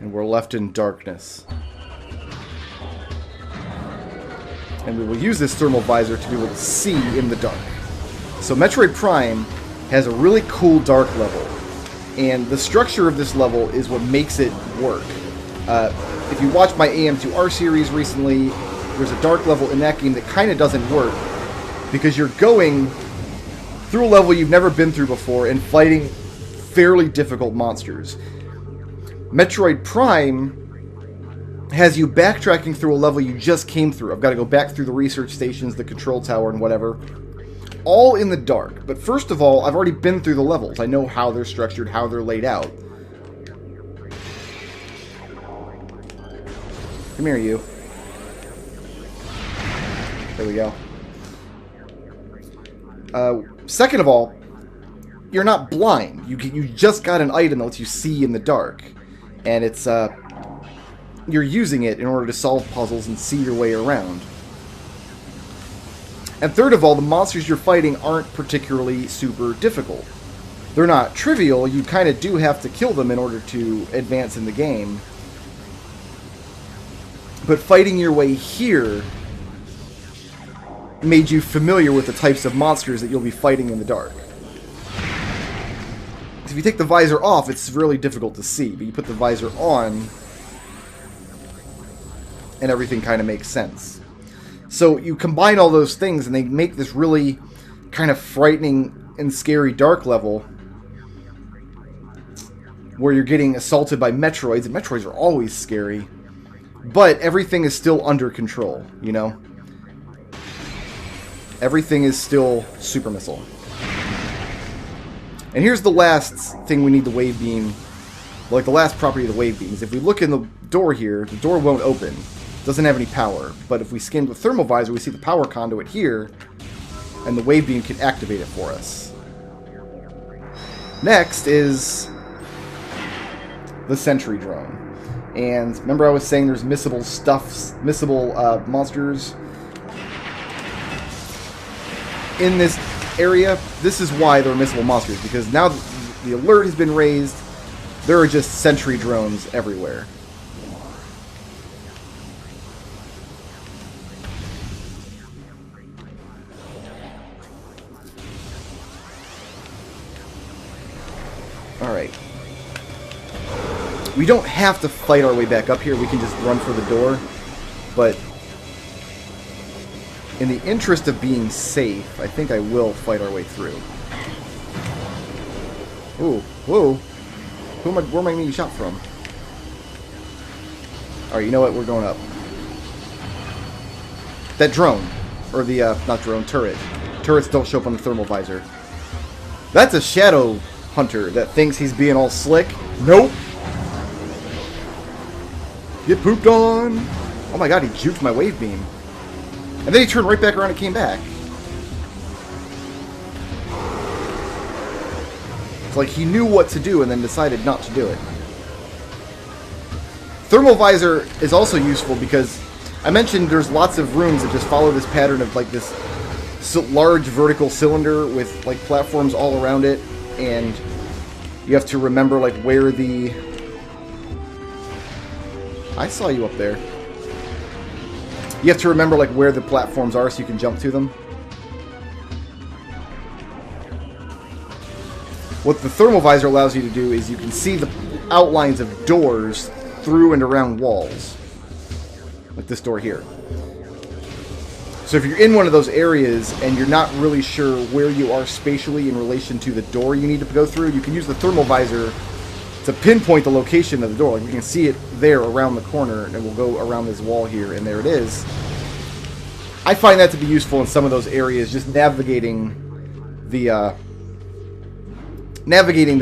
And we're left in darkness. And we will use this thermal visor to be able to see in the dark. So Metroid Prime has a really cool dark level. And the structure of this level is what makes it work. If you watched my AM2R series recently, there's a dark level in that game that kind of doesn't work. Because you're going through a level you've never been through before and fighting fairly difficult monsters. Metroid Prime has you backtracking through a level you just came through. I've got to go back through the research stations, the control tower, and whatever. All in the dark. But first of all, I've already been through the levels. I know how they're structured, how they're laid out. Come here, you. There we go. Second of all, you're not blind. You just got an item that lets you see in the dark. And it's, you're using it in order to solve puzzles and see your way around. And third of all, the monsters you're fighting aren't particularly super difficult. They're not trivial. You kind of do have to kill them in order to advance in the game. But fighting your way here made you familiar with the types of monsters that you'll be fighting in the dark. If you take the visor off, it's really difficult to see, but you put the visor on, and everything kind of makes sense. So you combine all those things, and they make this really kind of frightening and scary dark level, where you're getting assaulted by Metroids, and Metroids are always scary, but everything is still under control, you know? Everything is still super missile. And here's the last thing we need the wave beam, like the last property of the wave beams. If we look in the door here, the door won't open. It doesn't have any power. But if we scan the thermal visor, we see the power conduit here, and the wave beam can activate it for us. Next is the sentry drone. And remember I was saying there's missable monsters in this area? This is why they're missable monsters, because now the alert has been raised, there are just sentry drones everywhere. Alright. We don't have to fight our way back up here, we can just run for the door, but in the interest of being safe, I think I will fight our way through. Ooh, whoa. Where am I being shot from? Alright, you know what? We're going up. That drone. Or the, not drone, turret. Turrets don't show up on the thermal visor. That's a shadow hunter that thinks he's being all slick. Nope. Get pooped on. Oh my god, he juked my wave beam. And then he turned right back around and came back. It's like he knew what to do and then decided not to do it. Thermal visor is also useful because I mentioned there's lots of rooms that just follow this pattern of like this large vertical cylinder with like platforms all around it, and you have to remember like where the... I saw you up there. You have to remember like where the platforms are so you can jump to them. What the thermal visor allows you to do is you can see the outlines of doors through and around walls. Like this door here. So if you're in one of those areas and you're not really sure where you are spatially in relation to the door you need to go through, you can use the thermal visor to pinpoint the location of the door. Like we can see it there around the corner, and we'll go around this wall here, and there it is. I find that to be useful in some of those areas, just navigating the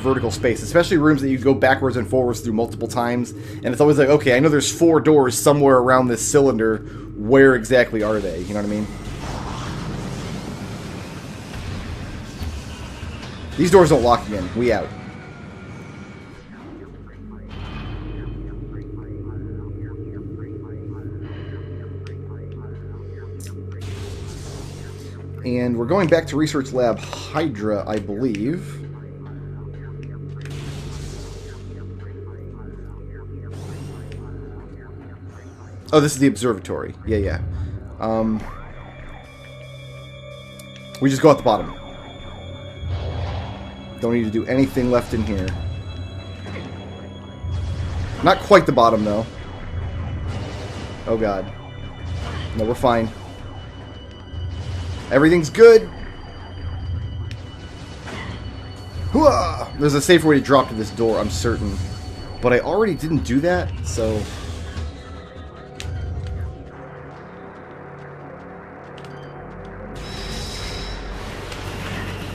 vertical space, especially rooms that you go backwards and forwards through multiple times, and it's always like, okay, I know there's 4 doors somewhere around this cylinder. Where exactly are they? You know what I mean? These doors don't lock again. We out. And we're going back to Research Lab Hydra, I believe. Oh, this is the observatory. Yeah, yeah. We just go at the bottom. Don't need to do anything left in here. Not quite the bottom, though. Oh, God. No, we're fine. Everything's good. Hooah! There's a safer way to drop to this door, I'm certain. But I already didn't do that, so...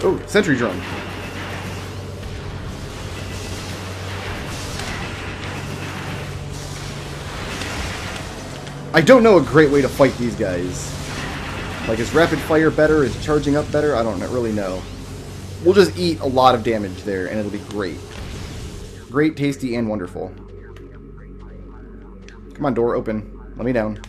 Oh, sentry drum. I don't know a great way to fight these guys. Like, is rapid fire better? Is charging up better? I don't really know. We'll just eat a lot of damage there, and it'll be great. Great, tasty, and wonderful. Come on, door, open. Let me down.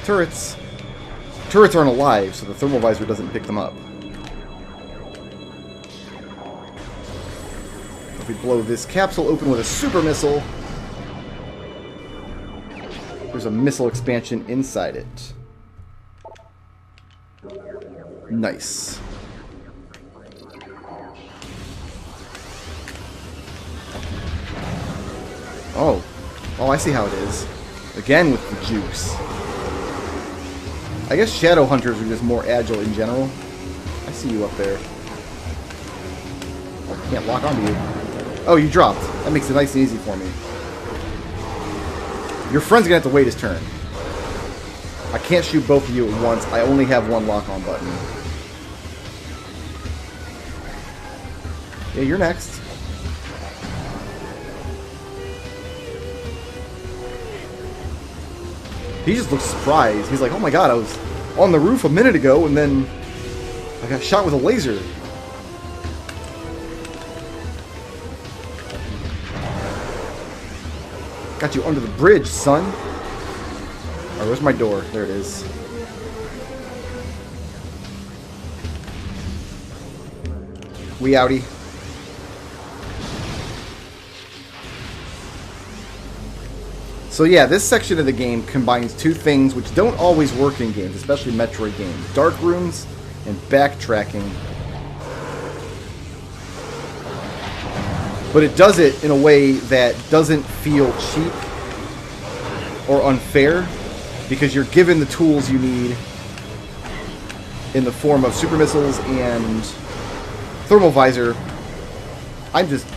Turrets. Turrets aren't alive, so the thermal visor doesn't pick them up. If we blow this capsule open with a super missile, there's a missile expansion inside it. Nice. Oh. Oh, I see how it is. Again with the juice. I guess shadow hunters are just more agile in general. I see you up there. Oh, I can't lock onto you. Oh, you dropped. That makes it nice and easy for me. Your friend's gonna have to wait his turn. I can't shoot both of you at once. I only have one lock-on button. Yeah, you're next. He just looks surprised. He's like, oh my god, I was on the roof a minute ago and then I got shot with a laser. Got you under the bridge, son. Alright, where's my door? There it is. We outie. So yeah, this section of the game combines two things which don't always work in games, especially Metroid games. Dark rooms and backtracking. But it does it in a way that doesn't feel cheap or unfair, because you're given the tools you need in the form of super missiles and thermal visor. I'm just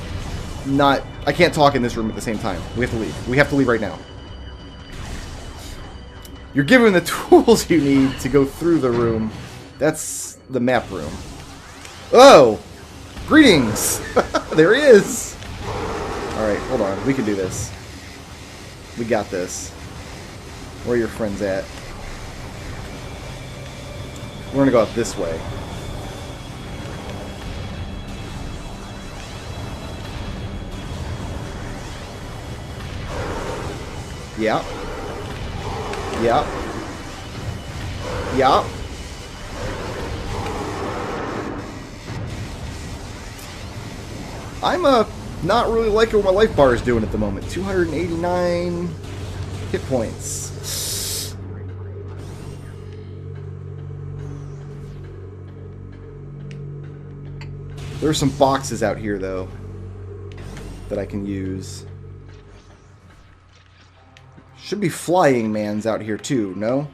not... I can't talk in this room at the same time. We have to leave. We have to leave right now. You're given the tools you need to go through the room. That's the map room. Oh! Greetings! There he is! Alright, hold on. We can do this. We got this. Where are your friends at? We're gonna go out this way. Yeah. Yeah. Yeah. I'm not really liking what my life bar is doing at the moment. 289 hit points. There are some boxes out here, though, that I can use. Should be flying mans out here, too, no?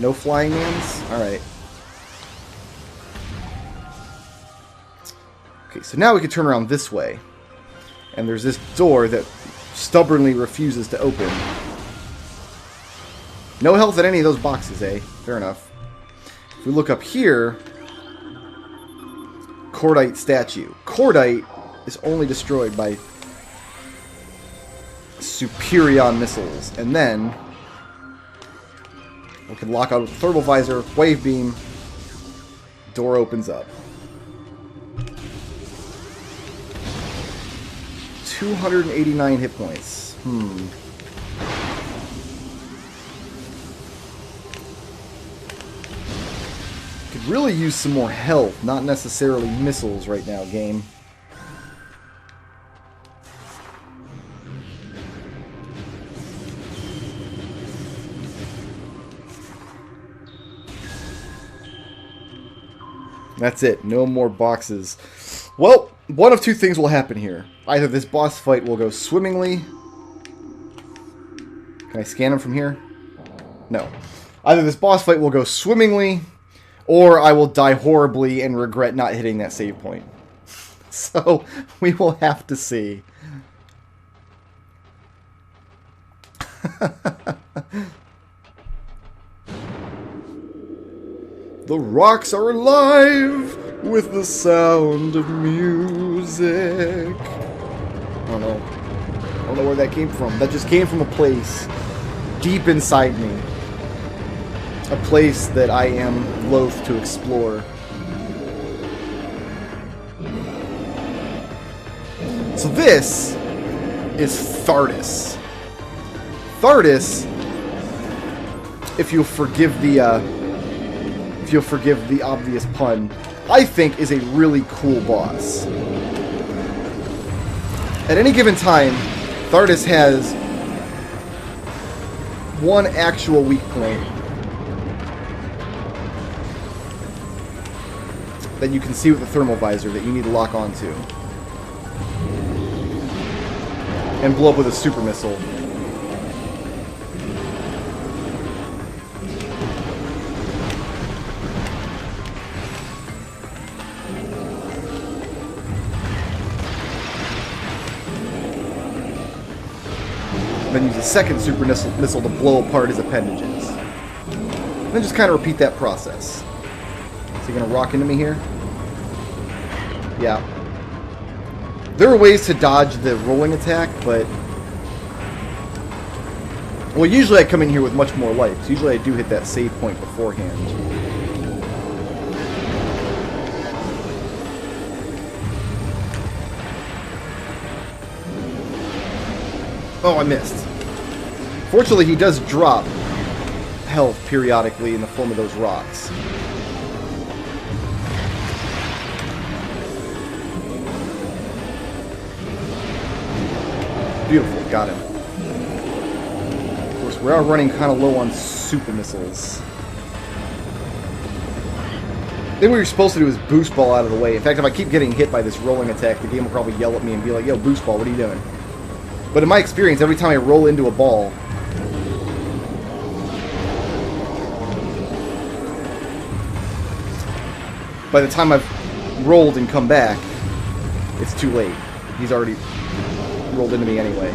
No flying mans? Alright. Okay, so now we can turn around this way. And there's this door that stubbornly refuses to open. No health in any of those boxes, eh? Fair enough. If we look up here... Cordite statue. Cordite is only destroyed by Superion missiles. And then... we can lock out with thermal visor, wave beam. Door opens up. 289 hit points. really use some more health, not necessarily missiles right now, game. That's it. No more boxes. Well, one of two things will happen here. Either this boss fight will go swimmingly. Can I scan him from here? No. Either this boss fight will go swimmingly, or I will die horribly and regret not hitting that save point. So, we will have to see. The rocks are alive with the sound of music. I don't know. I don't know where that came from. That just came from a place deep inside me. A place that I am loath to explore. So this is Thardus. Thardus, if you'll forgive the obvious pun, I think is a really cool boss. At any given time, Thardus has one actual weak point that you can see with the thermal visor that you need to lock onto and blow up with a super missile. Then use a second super missile to blow apart his appendages. And then just kind of repeat that process. Is he going to rock into me here? Yeah. There are ways to dodge the rolling attack, but... Well, usually I come in here with much more life. So usually I do hit that save point beforehand. Oh, I missed. Fortunately, he does drop health periodically in the form of those rocks. Beautiful, got him. Of course, we are running kind of low on super missiles. I think what you're supposed to do is boost ball out of the way. In fact, if I keep getting hit by this rolling attack, the game will probably yell at me and be like, yo, boost ball, what are you doing? But in my experience, every time I roll into a ball, by the time I've rolled and come back, it's too late. He's already rolled into me anyway.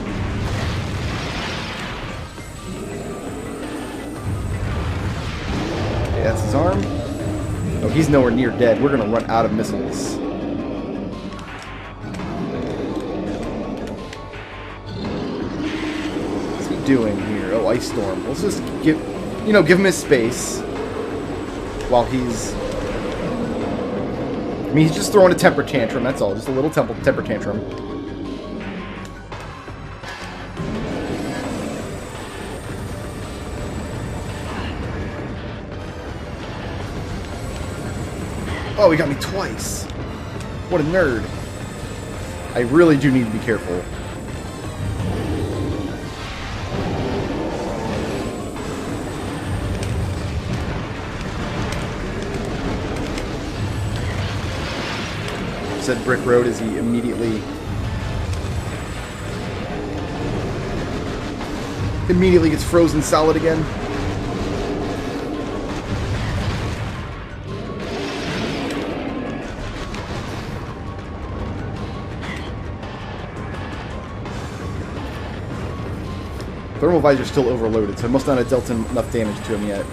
Okay, that's his arm. Oh, he's nowhere near dead. We're going to run out of missiles. Doing here? Oh, Ice Storm. Let's just give him his space while he's... I mean, he's just throwing a temper tantrum, that's all. Just a little temper tantrum. Oh, he got me twice. What a nerd. I really do need to be careful. Said Brickroad as he immediately gets frozen solid again. Thermal visor's still overloaded, so I must not have dealt enough damage to him yet.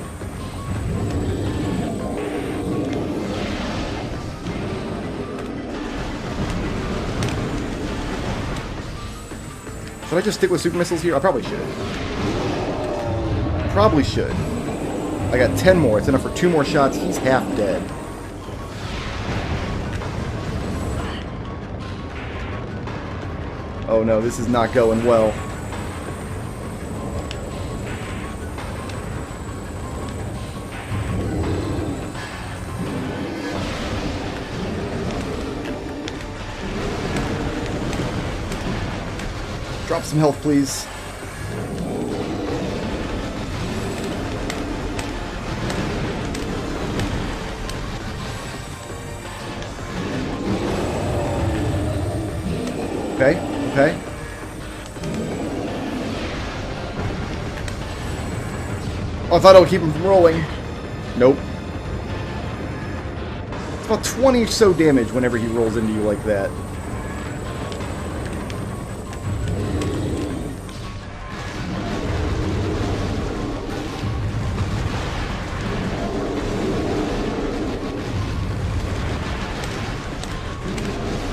Should I just stick with super missiles here? I probably should. Probably should. I got 10 more. It's enough for 2 more shots. He's half dead. Oh no, this is not going well. Drop some health, please. Okay, okay. Oh, I thought I would keep him from rolling. Nope. It's about 20 or so damage whenever he rolls into you like that.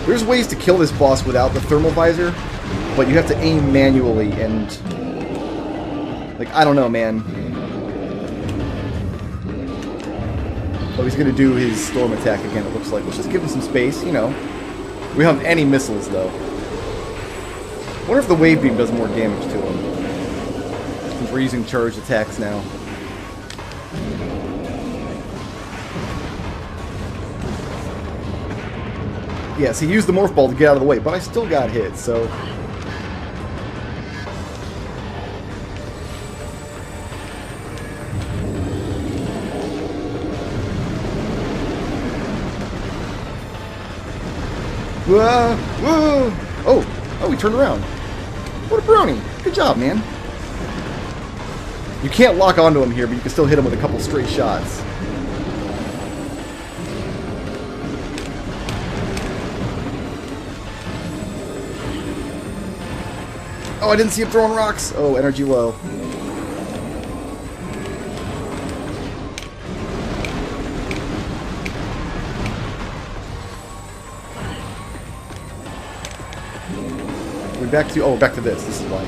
There's ways to kill this boss without the thermal visor, but you have to aim manually and... like, I don't know, man. Oh, he's gonna do his storm attack again, it looks like. Let's just give him some space, you know. We don't have any missiles, though. I wonder if the wave beam does more damage to him. Since we're using charged attacks now. Yes, he used the morph ball to get out of the way, but I still got hit, so... Whoa! Whoa! Oh, he turned around. What a brony! Good job, man. You can't lock onto him here, but you can still hit him with a couple straight shots. Oh, I didn't see him throwing rocks. Oh, energy low. We're back to... oh, back to this. This is why.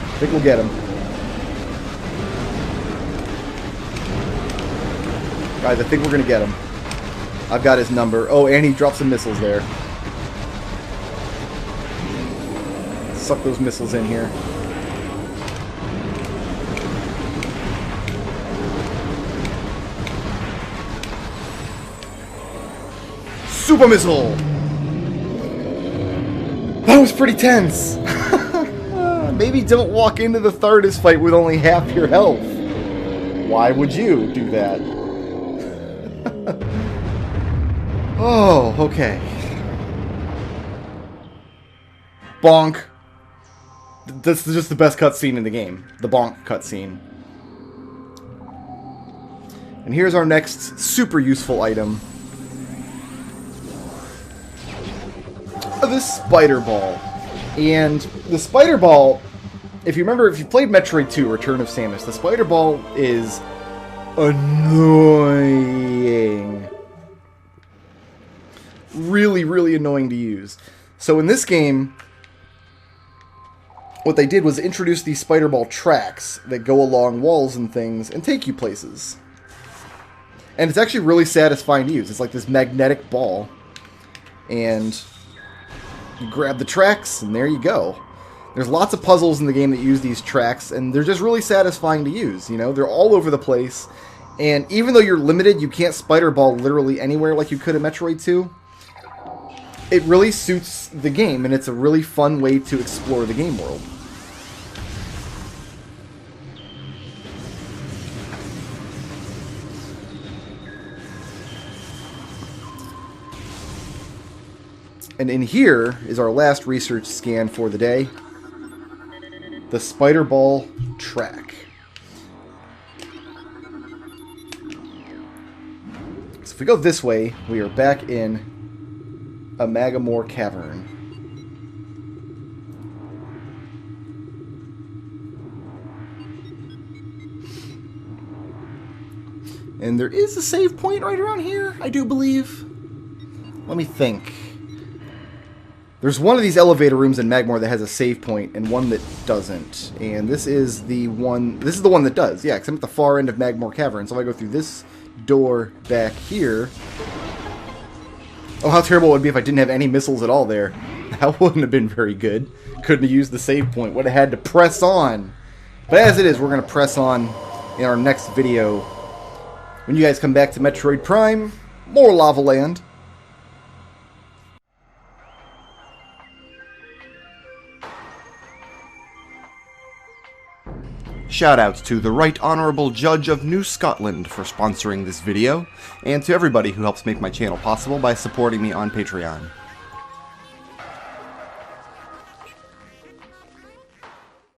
I think we'll get him. Guys, I think we're going to get him. I've got his number. Oh, and he dropped some missiles there. Suck those missiles in here. Super missile! That was pretty tense. Maybe don't walk into the Thardus fight with only half your health. Why would you do that? Oh, okay. Bonk. This is just the best cutscene in the game. The bonk cutscene. And here's our next super useful item. The spider ball. And the spider ball, if you remember, if you played Metroid 2, Return of Samus, the spider ball is annoying. Really, really annoying to use. So in this game, what they did was introduce these spider ball tracks that go along walls and things and take you places. And it's actually really satisfying to use. It's like this magnetic ball. And you grab the tracks, and there you go. There's lots of puzzles in the game that use these tracks, and they're just really satisfying to use. You know, they're all over the place. And even though you're limited, you can't spider ball literally anywhere like you could in Metroid 2. It really suits the game, and it's a really fun way to explore the game world. And in here is our last research scan for the day. The spider ball track. So if we go this way, we are back in a Magamore cavern. And there is a save point right around here, I do believe. Let me think. There's one of these elevator rooms in Magmore that has a save point, and one that doesn't. And this is the one that does. Yeah, because I'm at the far end of Magmore Cavern. So if I go through this door back here... Oh, how terrible it would be if I didn't have any missiles at all there. That wouldn't have been very good. Couldn't have used the save point. Would have had to press on. But as it is, we're going to press on in our next video When you guys come back to Metroid Prime, more Lava Land. Shoutouts to the Right Honourable Judge of New Scotland for sponsoring this video, and to everybody who helps make my channel possible by supporting me on Patreon.